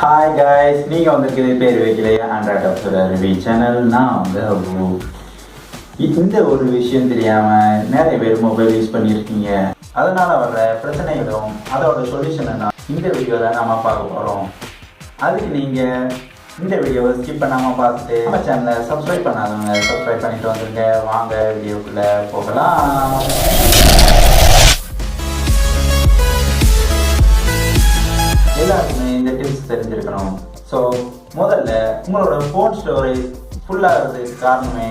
Hi guys, நீங்க வந்திருக்கிறது பேர் வைக்கலையா ஆண்ட்ராய்ட் ஆப்ஸோட ரிவ்யூ சேனல். நான் வந்து அபு. இந்த ஒரு விஷயம் தெரியாம நிறைய பேர் மொபைல் யூஸ் பண்ணியிருக்கீங்க. அதனால வர்ற பிரச்சனைகளும் அதோட சொல்யூஷனை தான் இந்த வீடியோவில் நாம பார்க்க போறோம். அதுக்கு நீங்க இந்த வீடியோவை ஸ்கிப் பண்ணாம பார்த்துட்டு நம்ம சேனலை சப்ஸ்கிரைப் பண்ணாதவங்க சப்ஸ்கிரைப் பண்ணிட்டு வந்துருங்க. வாங்க வீடியோக்குள்ள போகலாம். எல்லாருக்குமே இந்த டிப்ஸ் தெரிஞ்சிருக்கணும். ஸோ முதல்ல உங்களோட ஃபோன் ஸ்டோரேஜ் ஃபுல்லாகிறதுக்கு காரணமே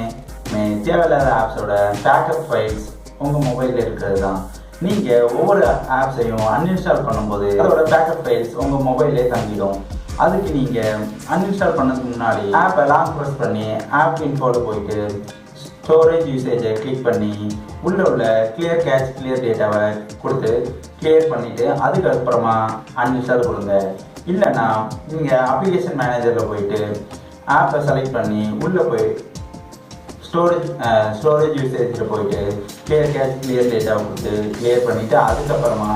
தேவையில்லாத ஆப்ஸோட பேக்கப் ஃபைல்ஸ் உங்கள் மொபைலில் இருக்கிறது தான். நீங்கள் ஒவ்வொரு ஆப்ஸையும் அன்இன்ஸ்டால் பண்ணும்போது அதோட பேக்கப் ஃபைல்ஸ் உங்கள் மொபைல்லே தங்கிடும். அதுக்கு நீங்கள் அன்இன்ஸ்டால் பண்ணதுக்கு முன்னாடி ஆப்பை லாங் ப்ரெஸ் பண்ணி ஆப் இன்ஃபோவில் போயிட்டு ஸ்டோரேஜ் யூசேஜை கிளிக் பண்ணி உள்ளே உள்ள கிளியர் கேட்ச் கிளியர் டேட்டாவை கொடுத்து கிளியர் பண்ணிவிட்டு அதுக்கப்புறமா அன்இன்ஸ்டால் கொடுங்க. இல்லைன்னா நீங்கள் அப்ளிகேஷன் மேனேஜரில் போயிட்டு ஆப்பை செலக்ட் பண்ணி உள்ளே போய் ஸ்டோரேஜ் யூசேஜில் போயிட்டு கிளியர் கேட்ச் கிளியர் டேட்டாவை கொடுத்து கிளியர் பண்ணிவிட்டு அதுக்கப்புறமா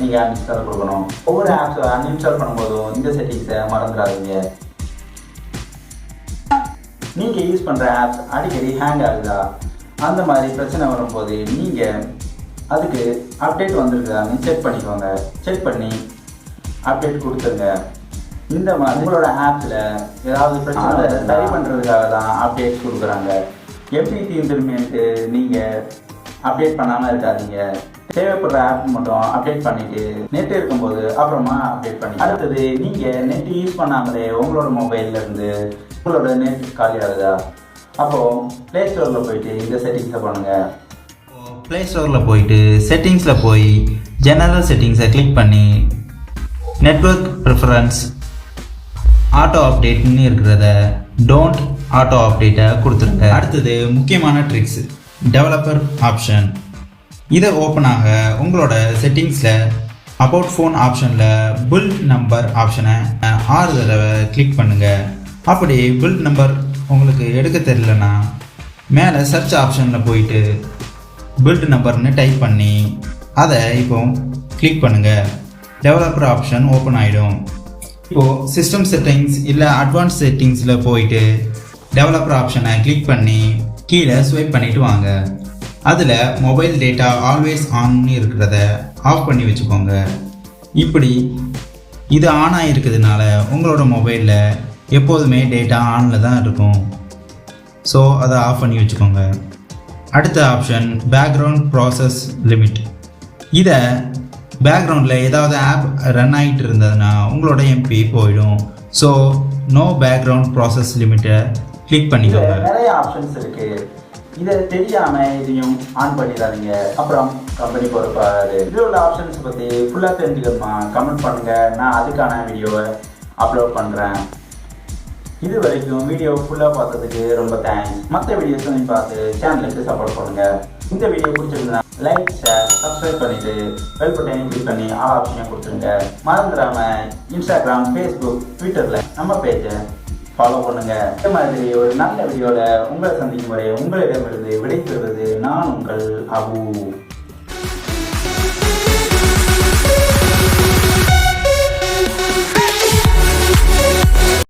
நீங்கள் அன்இன்ஸ்டால் கொடுக்கணும். ஒவ்வொரு ஆப்ஸை அன்இன்ஸ்டால் பண்ணும்போதும் இந்த செட்டிங்ஸை மறந்துடாதீங்க. நீங்கள் யூஸ் பண்ணுற ஆப்ஸ் அடிக்கடி ஹேங் ஆகுதா, அந்த மாதிரி பிரச்சனை வரும்போது நீங்கள் அதுக்கு அப்டேட் வந்துருக்குதான்னு செக் பண்ணிக்கோங்க. செக் பண்ணி அப்டேட் கொடுத்துருங்க. இந்த மாதிரி உங்களோட ஆப்ஸில் ஏதாவது பிரச்சனை சரி பண்ணுறதுக்காக தான் அப்டேட்ஸ் கொடுக்குறாங்க. எப்படி தீர்ந்துருமேன்ட்டு நீங்கள் அப்டேட் பண்ணாமல் இருக்காதீங்க. தேவைப்படுற ஆப் மட்டும் அப்டேட் பண்ணிவிட்டு நெட் இருக்கும்போது அப்புறமா அப்டேட் பண்ணி அடுத்தது நீங்கள் நெட் யூஸ் பண்ணாமலே உங்களோட மொபைல்லேருந்து உங்களோட நெட் காலி ஆகுதா, அப்போது ப்ளே ஸ்டோரில் போயிட்டு இந்த செட்டிங்ஸை பண்ணுங்கள். ப்ளே ஸ்டோரில் போயிட்டு செட்டிங்ஸில் போய் ஜெனரல் செட்டிங்ஸை கிளிக் பண்ணி நெட்வொர்க் ப்ரிஃபரன்ஸ் ஆட்டோ அப்டேட்னு இருக்கிறத டோன்ட் ஆட்டோ அப்டேட்டை கொடுத்துருங்க. அடுத்தது முக்கியமான ட்ரிக்ஸ், டெவலப்பர் ஆப்ஷன். இதை ஓப்பன் ஆக உங்களோட செட்டிங்ஸில் அபவுட் ஃபோன் ஆப்ஷனில் பில்ட் நம்பர் ஆப்ஷனை 6 தடவை கிளிக் பண்ணுங்கள். அப்படி பில்ட் நம்பர் உங்களுக்கு எடுக்க தெரியலனா மேலே சர்ச் ஆப்ஷனில் போயிட்டு பில்ட் நம்பர்னு டைப் பண்ணி அதை இப்போ கிளிக் பண்ணுங்கள். டெவலப்பர் ஆப்ஷன் ஓப்பன் ஆகிடும். இப்போது சிஸ்டம் செட்டிங்ஸ் இல்லை அட்வான்ஸ் செட்டிங்ஸில் போயிட்டு டெவலப்பர் ஆப்ஷனை கிளிக் பண்ணி கீழே ஸ்வைப் பண்ணிவிட்டு வாங்க. அதில் மொபைல் டேட்டா ஆல்வேஸ் ஆன்னு இருக்கிறத ஆஃப் பண்ணி வச்சுக்கோங்க. இப்படி இது ஆன் ஆகிருக்கிறதுனால உங்களோட மொபைலில் எப்போதுமே டேட்டா ஆனில் தான் இருக்கும். ஸோ அதை ஆஃப் பண்ணி வச்சுக்கோங்க. அடுத்த ஆப்ஷன் பேக்ரவுண்ட் ப்ராசஸ் லிமிட். இதை பேக்ரவுண்டில் ஏதாவது ஆப் ரன் ஆகிட்டு இருந்ததுன்னா உங்களோட எம்பி போயிடும். ஸோ நோ பேக்ரவுண்ட் ப்ராசஸ் லிமிட்டை கிளிக் பண்ணிக்கோங்க. நிறைய ஆப்ஷன்ஸ் இருக்குது. இதை தெரியாமல் இதையும் ஆன் பண்ணிடாதீங்க, அப்புறம் கம்பெனி பொறுப்பாரு. இதில் உள்ள ஆப்ஷன்ஸ் பற்றி ஃபுல்லாக தெரிஞ்சுக்கணுமா கமெண்ட் பண்ணுங்கள். நான் அதுக்கான வீடியோவை அப்லோட் பண்ணுறேன். இது வரைக்கும் வீடியோ ஃபுல்லாக பார்த்ததுக்கு ரொம்ப தேங்க்ஸ். மற்ற வீடியோஸும் பார்த்து சேனலுக்கு சப்போர்ட் பண்ணுங்கள். இந்த வீடியோ பிடிச்சிருந்தா லைக் ஷேர் சப்ஸ்கிரைப் பண்ணிவிட்டு பெல் பட்டனையும் கிளிக் பண்ணி ஆல் ஆப்ஷனையும் கொடுத்துருங்க. மறந்துடாமல் இன்ஸ்டாகிராம் ஃபேஸ்புக் ட்விட்டரில் நம்ம பேஜை ஃபாலோ பண்ணுங்கள். இந்த மாதிரி ஒரு நல்ல வீடியோவில் உங்களை சந்திக்கும் வரை உங்களிடமிருந்து விடைபெறுவது நான் உங்கள் அபு.